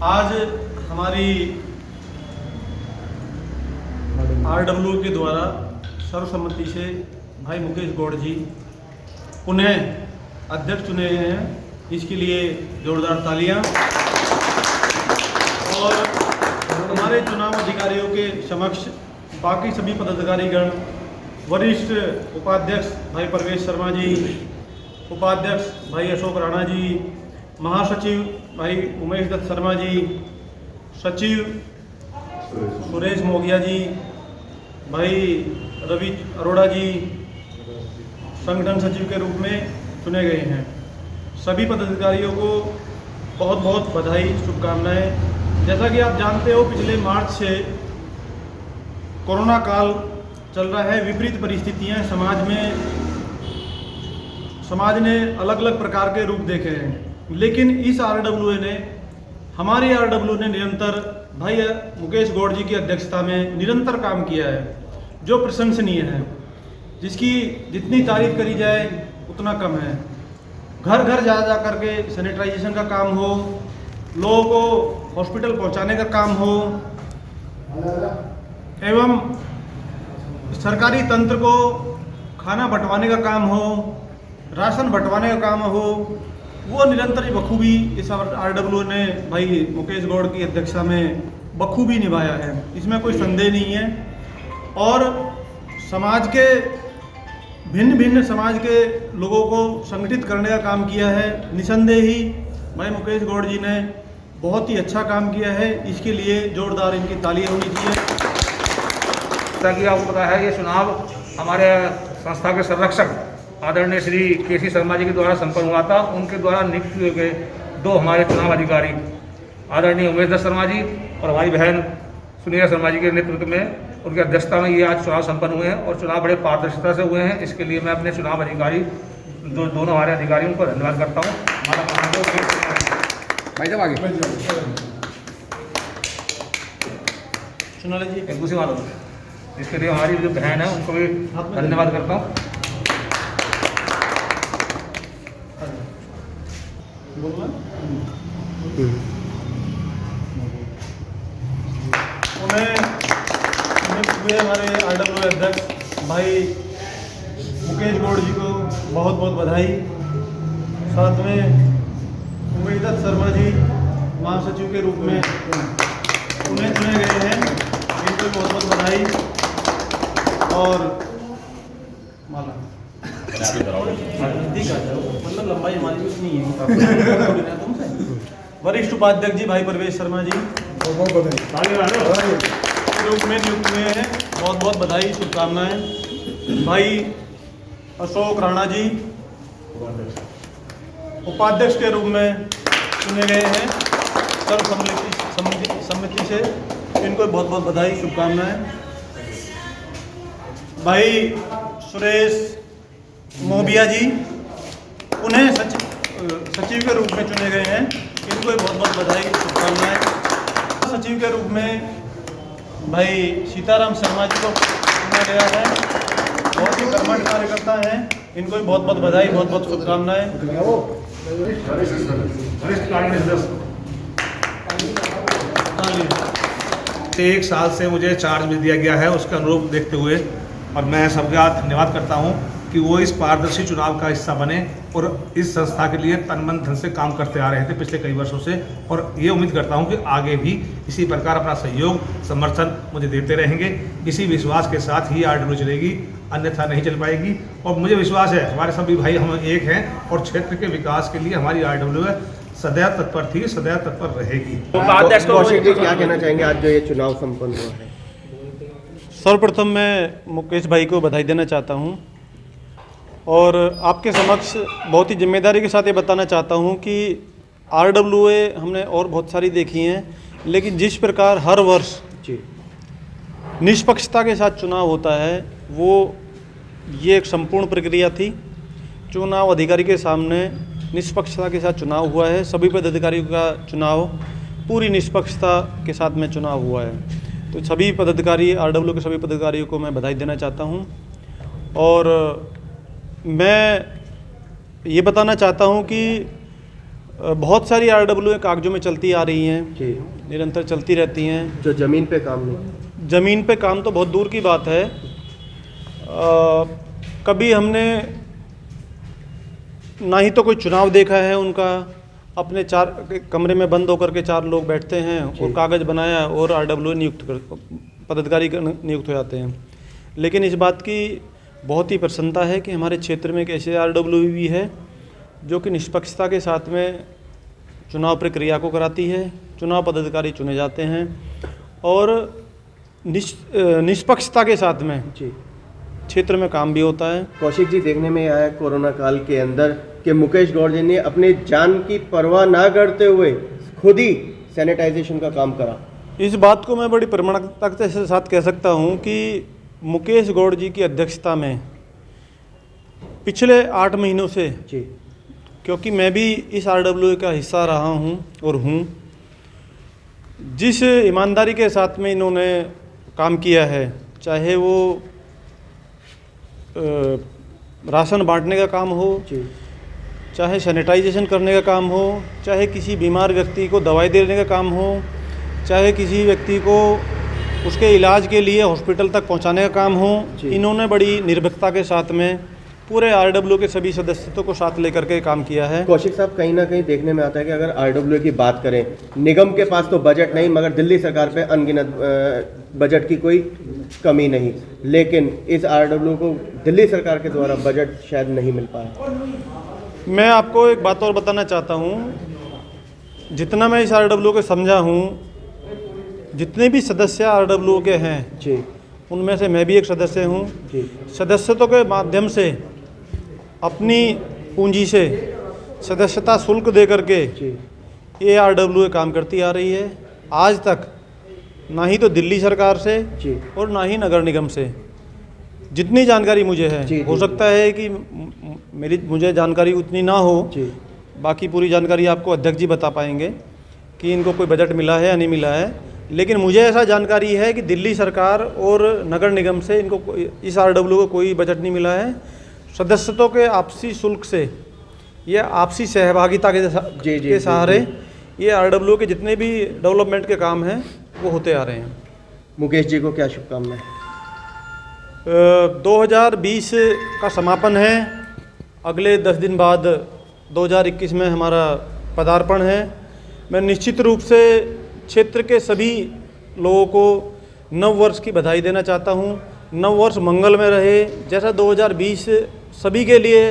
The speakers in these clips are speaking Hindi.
आज हमारी आरडब्ल्यू के द्वारा सर्वसम्मति से भाई मुकेश गौड़ जी पुनः अध्यक्ष चुने गए हैं, इसके लिए जोरदार तालियां। और हमारे चुनाव अधिकारियों के समक्ष बाकी सभी पदाधिकारीगण, वरिष्ठ उपाध्यक्ष भाई परवेश शर्मा जी, उपाध्यक्ष भाई अशोक राणा जी, महासचिव भाई उमेश दत्त शर्मा जी, सचिव सुरेश मोगिया जी, भाई रवि अरोड़ा जी संगठन सचिव के रूप में चुने गए हैं। सभी पदाधिकारियों को बहुत बहुत बधाई, शुभकामनाएं। जैसा कि आप जानते हो, पिछले मार्च से कोरोना काल चल रहा है, विपरीत परिस्थितियां समाज में, समाज ने अलग अलग प्रकार के रूप देखे हैं, लेकिन इस आरडब्ल्यूए ने, हमारी आरडब्ल्यू ने निरंतर भाई मुकेश गौड़ जी की अध्यक्षता में निरंतर काम किया है, जो प्रशंसनीय है, जिसकी जितनी तारीफ करी जाए उतना कम है। घर घर जा करके सैनिटाइजेशन का काम हो, लोगों को हॉस्पिटल पहुंचाने का काम हो, एवं सरकारी तंत्र को खाना बंटवाने का काम हो, राशन बंटवाने का काम हो, वो निरंतर ही बखूबी इस आरडब्ल्यू ने भाई मुकेश गौड़ की अध्यक्षता में बखूबी निभाया है, इसमें कोई संदेह नहीं है। और समाज के भिन्न भिन्न समाज के लोगों को संगठित करने का काम किया है। निसंदेह ही भाई मुकेश गौड़ जी ने बहुत ही अच्छा काम किया है, इसके लिए जोरदार इनकी तालियां होनी चाहिए। जैसा कि आपको पता है, ये चुनाव हमारे संस्था के संरक्षक आदरणीय श्री के.सी. शर्मा जी के द्वारा संपन्न हुआ था। उनके द्वारा नियुक्त किए गए दो हमारे चुनाव अधिकारी आदरणीय उमेश दत्त शर्मा जी और हमारी बहन सुनीता शर्मा जी के नेतृत्व में, उनकी अध्यक्षता में ये आज चुनाव संपन्न हुए हैं और चुनाव बड़े पारदर्शिता से हुए हैं। इसके लिए मैं अपने चुनाव अधिकारी दोनों हमारे अधिकारियों को धन्यवाद करता हूँ। एक दूसरी बात, इसके लिए हमारी जो बहन है उनको भी धन्यवाद करता हूँ। हमारे आरडब्ल्यू अध्यक्ष भाई मुकेश गौड़ जी को बहुत बहुत बधाई। साथ में उमेश दत्त शर्मा जी महासचिव के रूप में उन्हें चुने गए हैं, इनको बहुत बहुत बधाई। और माला मतलब लंबाई हमारी कुछ नहीं है। वरिष्ठ उपाध्यक्ष जी भाई परवेश शर्मा जी बहुत बधाई रूप में नियुक्त हुए हैं, बहुत बहुत बधाई, शुभकामनाएं। भाई अशोक राणा जी उपाध्यक्ष के रूप में चुने गए हैं सर्वसम्मति से, इनको बहुत बहुत बधाई, शुभकामनाएं। भाई सुरेश मोबिया जी उन्हें सचिव के रूप में चुने गए हैं, इनको बहुत बहुत बधाई, शुभकामनाएं। सचिव के रूप में भाई सीताराम शर्मा जी को चुना गया है, बहुत ही कर्मठ कार्यकर्ता हैं, इनको भी बहुत बहुत बधाई, बहुत बहुत शुभकामनाएं। एक साल से मुझे चार्ज में दिया गया है, उसका अनुरूप देखते हुए और मैं सबका धन्यवाद करता हूं कि वो इस पारदर्शी चुनाव का हिस्सा बने और इस संस्था के लिए तन मन धन से काम करते आ रहे थे पिछले कई वर्षों से, और ये उम्मीद करता हूं कि आगे भी इसी प्रकार अपना सहयोग समर्थन मुझे देते रहेंगे। इसी विश्वास के साथ ही आरडब्ल्यू चलेगी, अन्यथा नहीं चल पाएगी। और मुझे विश्वास है हमारे सभी भाई हम एक हैं और क्षेत्र के विकास के लिए हमारी आरडब्ल्यू सदैव तत्पर थी, सदैव तत्पर रहेगी। कौशिक जी क्या कहना चाहेंगे आज जो ये चुनाव संपन्न हुआ है? सर्वप्रथम मैं मुकेश भाई को बधाई देना चाहता हूं और आपके समक्ष बहुत ही जिम्मेदारी के साथ ये बताना चाहता हूं कि आरडब्ल्यूए हमने और बहुत सारी देखी हैं, लेकिन जिस प्रकार हर वर्ष निष्पक्षता के साथ चुनाव होता है, वो ये एक संपूर्ण प्रक्रिया थी। चुनाव अधिकारी के सामने निष्पक्षता के साथ चुनाव हुआ है, सभी पदाधिकारियों का चुनाव पूरी निष्पक्षता के साथ में चुनाव हुआ है। तो सभी पदाधिकारी, आरडब्ल्यू के सभी पदाधिकारियों को मैं बधाई देना चाहता हूं और मैं ये बताना चाहता हूं कि बहुत सारी RWA कागजों में चलती आ रही हैं, जी। निरंतर चलती रहती हैं। जो जमीन पे काम नहीं। ज़मीन पे काम तो बहुत दूर की बात है। कभी हमने ना ही तो कोई चुनाव देखा है उनका, अपने 4 कमरे में बंद होकर के 4 लोग बैठते हैं और कागज़ बनाया और RWA पदाधिकारी नियुक्त हो जाते हैं। लेकिन इस बात की बहुत ही प्रसन्नता है कि हमारे क्षेत्र में एक ऐसे RWA भी है जो कि निष्पक्षता के साथ में चुनाव प्रक्रिया को कराती है। चुनाव पदाधिकारी चुने जाते हैं और निष्पक्षता के साथ में जी। क्षेत्र में काम भी होता है। कौशिक जी, देखने में आया कोरोना काल के अंदर कि मुकेश गौड़ जी ने अपने जान की परवाह ना करते हुए खुद ही सैनिटाइजेशन का काम करा। इस बात को मैं बड़ी प्रमाणिकता के साथ कह सकता हूं कि मुकेश गौड़ जी की अध्यक्षता में पिछले 8 महीनों से, जी। क्योंकि मैं भी इस RWA का हिस्सा रहा हूं और हूं, जिस ईमानदारी के साथ में इन्होंने काम किया है, चाहे वो राशन बांटने का काम हो, जी। चाहे सैनिटाइजेशन करने का काम हो, चाहे किसी बीमार व्यक्ति को दवाई देने का काम हो, चाहे किसी व्यक्ति को उसके इलाज के लिए हॉस्पिटल तक पहुंचाने का काम हो, इन्होंने बड़ी निर्भीकता के साथ में पूरे RWA के सभी सदस्यों को साथ लेकर के काम किया है। कौशिक साहब, कहीं ना कहीं देखने में आता है कि अगर RWA की बात करें, निगम के पास तो बजट नहीं, मगर दिल्ली सरकार पे अनगिनत बजट की कोई कमी नहीं, लेकिन इस RWA को दिल्ली सरकार के द्वारा बजट शायद नहीं मिल पाया। मैं आपको एक बात और बताना चाहता हूँ, जितना मैं इस RWA को समझा हूँ, जितने भी सदस्य RWA के हैं जी, उनमें से मैं भी एक सदस्य हूँ। जी। सदस्यता के माध्यम से अपनी पूंजी से सदस्यता शुल्क दे करके जी। ये RWA काम करती आ रही है। आज तक ना ही तो दिल्ली सरकार से जी। और ना ही नगर निगम से, जितनी जानकारी मुझे है, जी, हो जी, सकता है कि मुझे जानकारी उतनी ना हो, जी। बाकी पूरी जानकारी आपको अध्यक्ष जी बता पाएंगे कि इनको कोई बजट मिला है या नहीं मिला है। लेकिन मुझे ऐसा जानकारी है कि दिल्ली सरकार और नगर निगम से इनको इस RWA को कोई बजट नहीं मिला है। सदस्यता के आपसी शुल्क से या आपसी सहभागिता के सहारे ये RWA के जितने भी डेवलपमेंट के काम हैं वो होते आ रहे हैं। मुकेश जी को क्या शुभकामनाएं? 2020 का समापन है, अगले 10 दिन बाद 2021 में हमारा पदार्पण है। मैं निश्चित रूप से क्षेत्र के सभी लोगों को नव वर्ष की बधाई देना चाहता हूं। नव वर्ष मंगल में रहे। जैसा 2020 सभी के लिए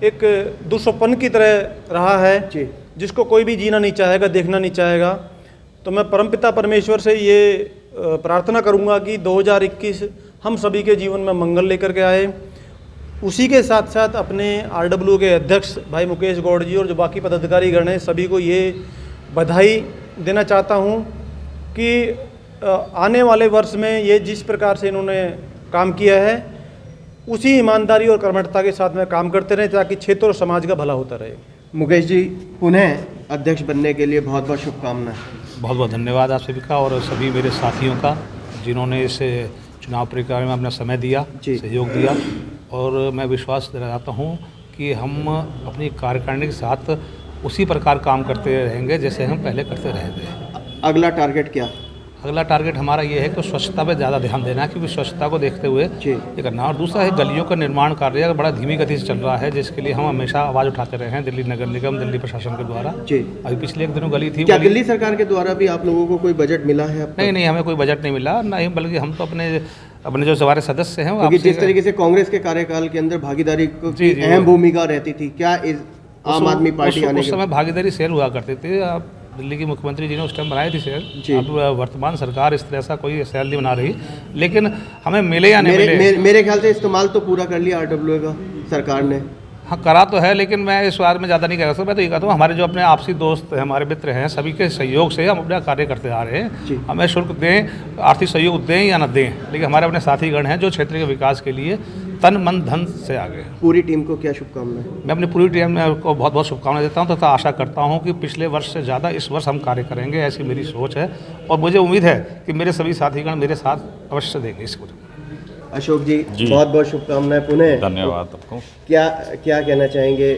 एक दुस्वप्न की तरह रहा है, जिसको कोई भी जीना नहीं चाहेगा, देखना नहीं चाहेगा, तो मैं परमपिता परमेश्वर से ये प्रार्थना करूंगा कि 2021 हम सभी के जीवन में मंगल लेकर के आए। उसी के साथ साथ अपने RWA के अध्यक्ष भाई मुकेश गौड़ जी और जो बाकी पदाधिकारी गण हैं, सभी को ये बधाई देना चाहता हूं कि आने वाले वर्ष में ये जिस प्रकार से इन्होंने काम किया है, उसी ईमानदारी और कर्मठता के साथ में काम करते रहें, ताकि क्षेत्र और समाज का भला होता रहे। मुकेश जी, पुनः अध्यक्ष बनने के लिए बहुत बहुत शुभकामनाएं। बहुत बहुत धन्यवाद आप सभी का और सभी मेरे साथियों का, जिन्होंने इस चुनाव प्रक्रिया में अपना समय दिया, सहयोग दिया। और मैं विश्वास दिलाता हूँ कि हम अपनी कार्यकारिणी के साथ उसी प्रकार काम करते रहेंगे जैसे हम पहले करते रहे थे। अगला टारगेट क्या? अगला टारगेट हमारा ये है कि स्वच्छता पे ज़्यादा ध्यान देना है, क्योंकि स्वच्छता को देखते हुए ये करना। और दूसरा है गलियों का निर्माण कार्य बड़ा धीमी गति से चल रहा है, जिसके लिए हम हमेशा आवाज़ उठाते रहे हैं दिल्ली नगर निगम, दिल्ली प्रशासन के द्वारा। अभी पिछले एक दिनों गली थी। क्या दिल्ली सरकार के द्वारा भी आप लोगों को कोई बजट मिला है? नहीं, हमें कोई बजट नहीं मिला, नहीं, बल्कि हम तो अपने जो हमारे सदस्य हैं, क्योंकि जिस तरीके से कांग्रेस के कार्यकाल के अंदर भागीदारी की अहम भूमिका रहती थी, क्या इस आम आदमी पार्टी आने उस समय भागीदारी सेल हुआ करते थे। आप दिल्ली के मुख्यमंत्री जी ने उस टाइम बनाई थी सेल। अब वर्तमान सरकार इस तरह सा कोई सेल नहीं बना रही, लेकिन हमें मिले या नहीं मिले, मेरे ख्याल से इस्तेमाल तो पूरा कर लिया RWA का सरकार ने। हाँ, करा तो है, लेकिन मैं इस बारे में ज़्यादा नहीं कह सकता। मैं तो ये कहता हूँ, हमारे जो अपने आपसी दोस्त हैं, हमारे मित्र हैं, सभी के सहयोग से हम अपना कार्य करते आ रहे हैं। हमें शुल्क दें, आर्थिक सहयोग दें या न दें, लेकिन हमारे अपने साथीगण हैं जो क्षेत्र के विकास के लिए तन मन धन से आगे। पूरी टीम को क्या शुभकामनाएं? मैं अपनी पूरी टीम को बहुत बहुत शुभकामनाएं देता हूं तथा आशा करता हूं कि पिछले वर्ष से ज़्यादा इस वर्ष हम कार्य करेंगे, ऐसी मेरी सोच है। और मुझे उम्मीद है कि मेरे सभी साथीगण मेरे साथ अवश्य देंगे इसको। अशोक जी, बहुत बहुत शुभकामनाएं पुनः। धन्यवाद आपको। क्या कहना चाहेंगे?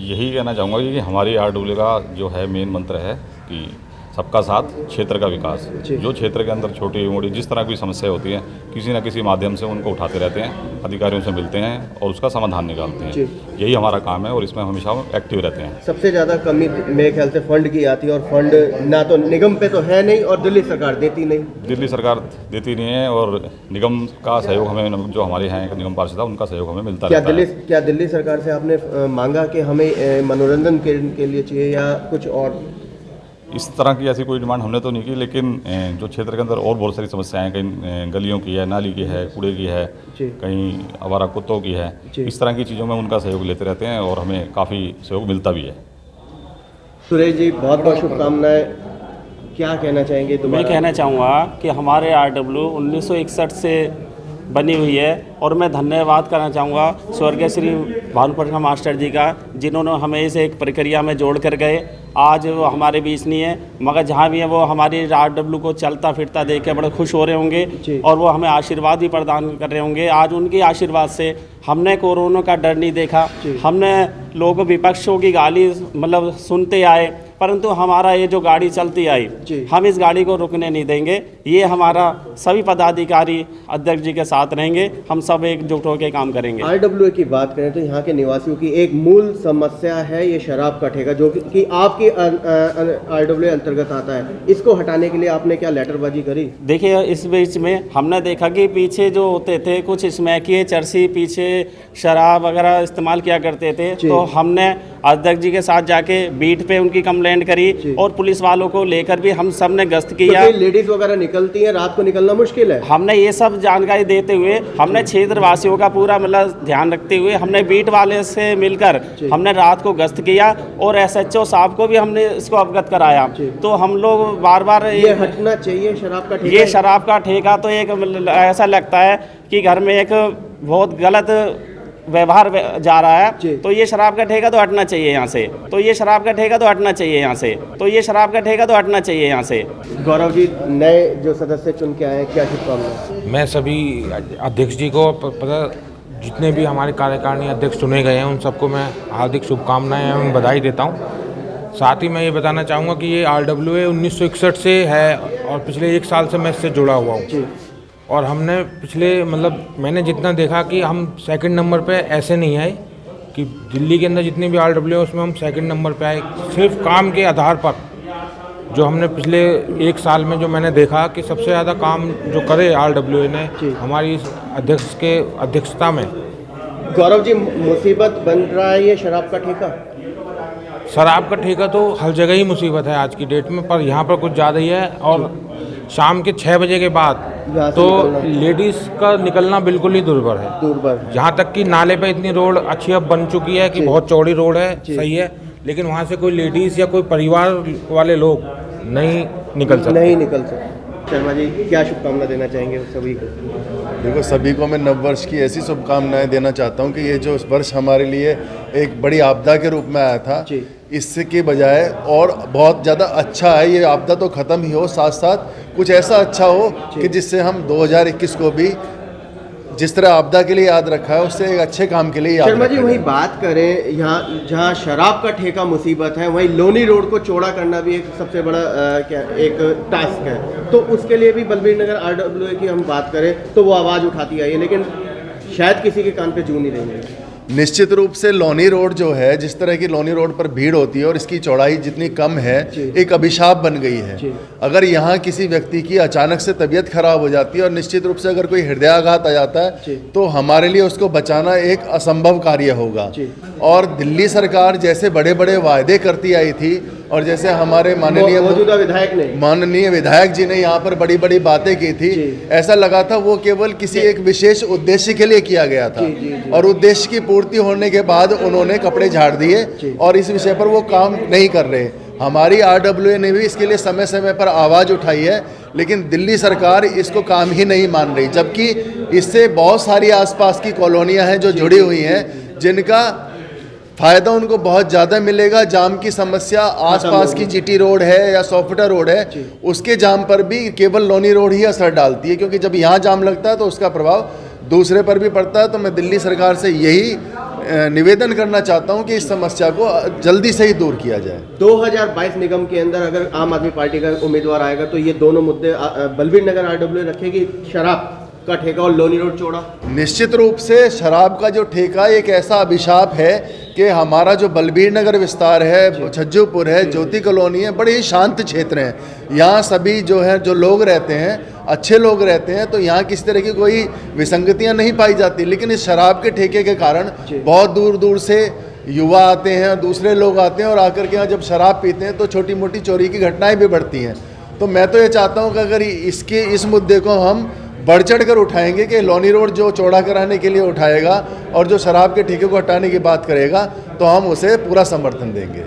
यही कहना चाहूँगा कि हमारी RW का जो है मेन मंत्र है कि सबका साथ, क्षेत्र का विकास। जो क्षेत्र के अंदर छोटी मोटी जिस तरह की समस्या होती है, किसी न किसी माध्यम से उनको उठाते रहते हैं, अधिकारियों से मिलते हैं और उसका समाधान निकालते हैं। यही हमारा काम है और इसमें हमेशा एक्टिव रहते हैं। सबसे ज़्यादा कमी मेरे ख्याल से फंड की आती है, और फंड ना तो निगम पे तो है नहीं और दिल्ली सरकार देती नहीं। दिल्ली सरकार देती नहीं है और निगम का सहयोग हमें, जो हमारे यहाँ निगम पार्षद उनका सहयोग हमें मिलता रहता है। क्या दिल्ली सरकार से आपने मांगा कि हमें मनोरंजन के लिए चाहिए या कुछ और? इस तरह की ऐसी कोई डिमांड हमने तो नहीं की, लेकिन जो क्षेत्र के अंदर और बहुत सारी समस्याएं हैं, कहीं गलियों की है, नाली की है, कूड़े की है, कहीं आवारा कुत्तों की है, इस तरह की चीज़ों में उनका सहयोग लेते रहते हैं और हमें काफ़ी सहयोग मिलता भी है। सुरेश जी, बहुत बहुत शुभकामनाएं। क्या कहना चाहेंगे? मैं कहना चाहूँगा कि हमारे RW 1961 से बनी हुई है और मैं धन्यवाद करना चाहूँगा स्वर्गीय श्री भानुप्रकाश मास्टर जी का, जिन्होंने हमें इस एक प्रक्रिया में जोड़ कर गए। आज वो हमारे बीच नहीं है, मगर जहाँ भी है वो हमारी RW को चलता फिरता देख के बड़े खुश हो रहे होंगे और वो हमें आशीर्वाद भी प्रदान कर रहे होंगे। आज उनके आशीर्वाद से हमने कोरोना का डर नहीं देखा, हमने लोग विपक्षों की गाली मतलब सुनते आए, परंतु हमारा ये जो गाड़ी चलती आई, हम इस गाड़ी को रुकने नहीं देंगे। ये हमारा सभी पदाधिकारी अध्यक्ष जी के साथ रहेंगे, हम सब एकजुट होकर काम करेंगे। RWA की बात करें तो यहाँ के निवासियों की एक मूल समस्या है ये शराब का ठेका, जो कि आपकी RWA अंतर्गत आता है। इसको हटाने के लिए आपने क्या लेटरबाजी करी? देखिए, इस बीच में हमने देखा कि पीछे जो होते थे कुछ स्मैकिए चरसी, पीछे शराब वगैरह इस्तेमाल किया करते थे, तो हमने अध्यक्ष जी के साथ जाके बीट पे उनकी कंप्लेंट करी और पुलिस वालों को लेकर भी हम सब ने गश्त किया। तो लेडीज वगैरह निकलती हैं, रात को निकलना मुश्किल है। हमने ये सब जानकारी देते हुए हमने क्षेत्र वासियों का पूरा मतलब ध्यान रखते हुए हमने बीट वाले से मिलकर हमने रात को गश्त किया और SHO साहब को भी हमने इसको अवगत कराया। तो हम लोग बार बार ये हटना चाहिए शराब का ठेका। ये शराब का ठेका तो एक ऐसा लगता है कि घर में एक बहुत गलत व्यवहार जा रहा है, तो ये शराब का ठेका तो हटना चाहिए यहाँ से। तो ये शराब का ठेका तो हटना चाहिए यहाँ से। तो ये शराब का ठेका तो हटना चाहिए यहाँ से। गौरव जी, नए जो सदस्य चुन के आए हैं, क्या शुभकामनाएं? मैं सभी अध्यक्ष जी को पता, जितने भी हमारे कार्यकारिणी अध्यक्ष चुने गए हैं उन सबको मैं हार्दिक शुभकामनाएं एवं बधाई देता हूँ। साथ ही मैं ये बताना चाहूँगा कि ये RWA 1961 से है और पिछले 1 साल से मैं इससे जुड़ा हुआ हूँ। और हमने पिछले मतलब मैंने जितना देखा कि हम सेकंड नंबर पे ऐसे नहीं आए कि दिल्ली के अंदर जितने भी RWA है उसमें हम सेकंड नंबर पे आए, सिर्फ काम के आधार पर। जो हमने पिछले 1 साल में जो मैंने देखा कि सबसे ज़्यादा काम जो करे RWA ने हमारी अध्यक्ष के अध्यक्षता में। गौरव जी, मुसीबत बन रहा है ये शराब का ठेका? शराब का ठेका तो हर जगह ही मुसीबत है आज की डेट में, पर यहाँ पर कुछ ज़्यादा ही है। और शाम के 6 बजे के बाद तो लेडीज़ का निकलना बिल्कुल ही दुर्भर है। जहाँ तक कि नाले पे इतनी रोड अच्छी अब बन चुकी है कि बहुत चौड़ी रोड है, सही है, लेकिन वहाँ से कोई लेडीज़ या कोई परिवार वाले लोग नहीं निकल सकते। शर्मा जी, क्या शुभकामना देना चाहेंगे सभी को? देखो, सभी को मैं नववर्ष की ऐसी शुभकामनाएं देना चाहता हूं कि ये जो वर्ष हमारे लिए एक बड़ी आपदा के रूप में आया था, इससे के बजाय और बहुत ज़्यादा अच्छा है। ये आपदा तो ख़त्म ही हो, साथ साथ कुछ ऐसा अच्छा हो कि जिससे हम 2021 को भी जिस तरह आपदा के लिए याद रखा है उससे एक अच्छे काम के लिए याद। शर्मा जी, वही बात करें, यहाँ जहाँ शराब का ठेका मुसीबत है, वहीं लोनी रोड को चौड़ा करना भी एक सबसे बड़ा एक टास्क है। तो उसके लिए भी बलबीर नगर RWA की हम बात करें तो वो आवाज़ उठाती आई है, लेकिन शायद किसी के कान पे जू नहीं रही है। निश्चित रूप से लोनी रोड जो है, जिस तरह की लोनी रोड पर भीड़ होती है और इसकी चौड़ाई जितनी कम है, एक अभिशाप बन गई है। अगर यहाँ किसी व्यक्ति की अचानक से तबीयत खराब हो जाती है और निश्चित रूप से अगर कोई हृदयाघात आ जाता है तो हमारे लिए उसको बचाना एक असंभव कार्य होगा। और दिल्ली सरकार जैसे बड़े बड़े वायदे करती आई थी और जैसे हमारे माननीय विधायक जी ने यहाँ पर बड़ी बड़ी बातें की थी, ऐसा लगा था वो केवल किसी एक विशेष उद्देश्य के लिए किया गया था और उद्देश्य की पूर्ति होने के बाद उन्होंने कपड़े झाड़ दिए और इस विषय पर वो काम नहीं कर रहे। हमारी RWA ने भी इसके लिए समय समय पर आवाज़ उठाई है, लेकिन दिल्ली सरकार इसको काम ही नहीं मान रही, जबकि इससे बहुत सारी आसपास की कॉलोनियाँ हैं जो जुड़ी हुई हैं, जिनका फ़ायदा उनको बहुत ज़्यादा मिलेगा। जाम की समस्या आसपास की GT रोड है या सॉफ्टा रोड है, उसके जाम पर भी केवल लोनी रोड ही असर डालती है, क्योंकि जब यहाँ जाम लगता है तो उसका प्रभाव दूसरे पर भी पड़ता है। तो मैं दिल्ली सरकार से यही निवेदन करना चाहता हूं कि इस समस्या को जल्दी से ही दूर किया जाए। 2022 निगम के अंदर अगर आम आदमी पार्टी का उम्मीदवार आएगा तो ये दोनों मुद्दे बलबीर नगर आरडब्ल्यू रखेगी, शराब का ठेका और लोनी रोड चौड़ा। निश्चित रूप से शराब का जो ठेका एक ऐसा अभिशाप है कि हमारा जो बलबीर नगर विस्तार है, छज्जूपुर है, ज्योति कॉलोनी है, बड़े ही शांत क्षेत्र हैं। यहाँ सभी जो है जो लोग रहते हैं अच्छे लोग रहते हैं, तो यहाँ किसी तरह की कोई विसंगतियाँ नहीं पाई जाती। लेकिन इस शराब के ठेके के कारण बहुत दूर दूर से युवा आते हैं, दूसरे लोग आते हैं और आकर के यहाँ जब शराब पीते हैं तो छोटी मोटी चोरी की घटनाएं भी बढ़ती हैं। तो मैं तो ये चाहता हूँ कि अगर इस मुद्दे को हम बढ़ चढ़ कर उठाएंगे कि लोनी रोड जो चौड़ा कराने के लिए उठाएगा और जो शराब के ठेके को हटाने की बात करेगा तो हम उसे पूरा समर्थन देंगे।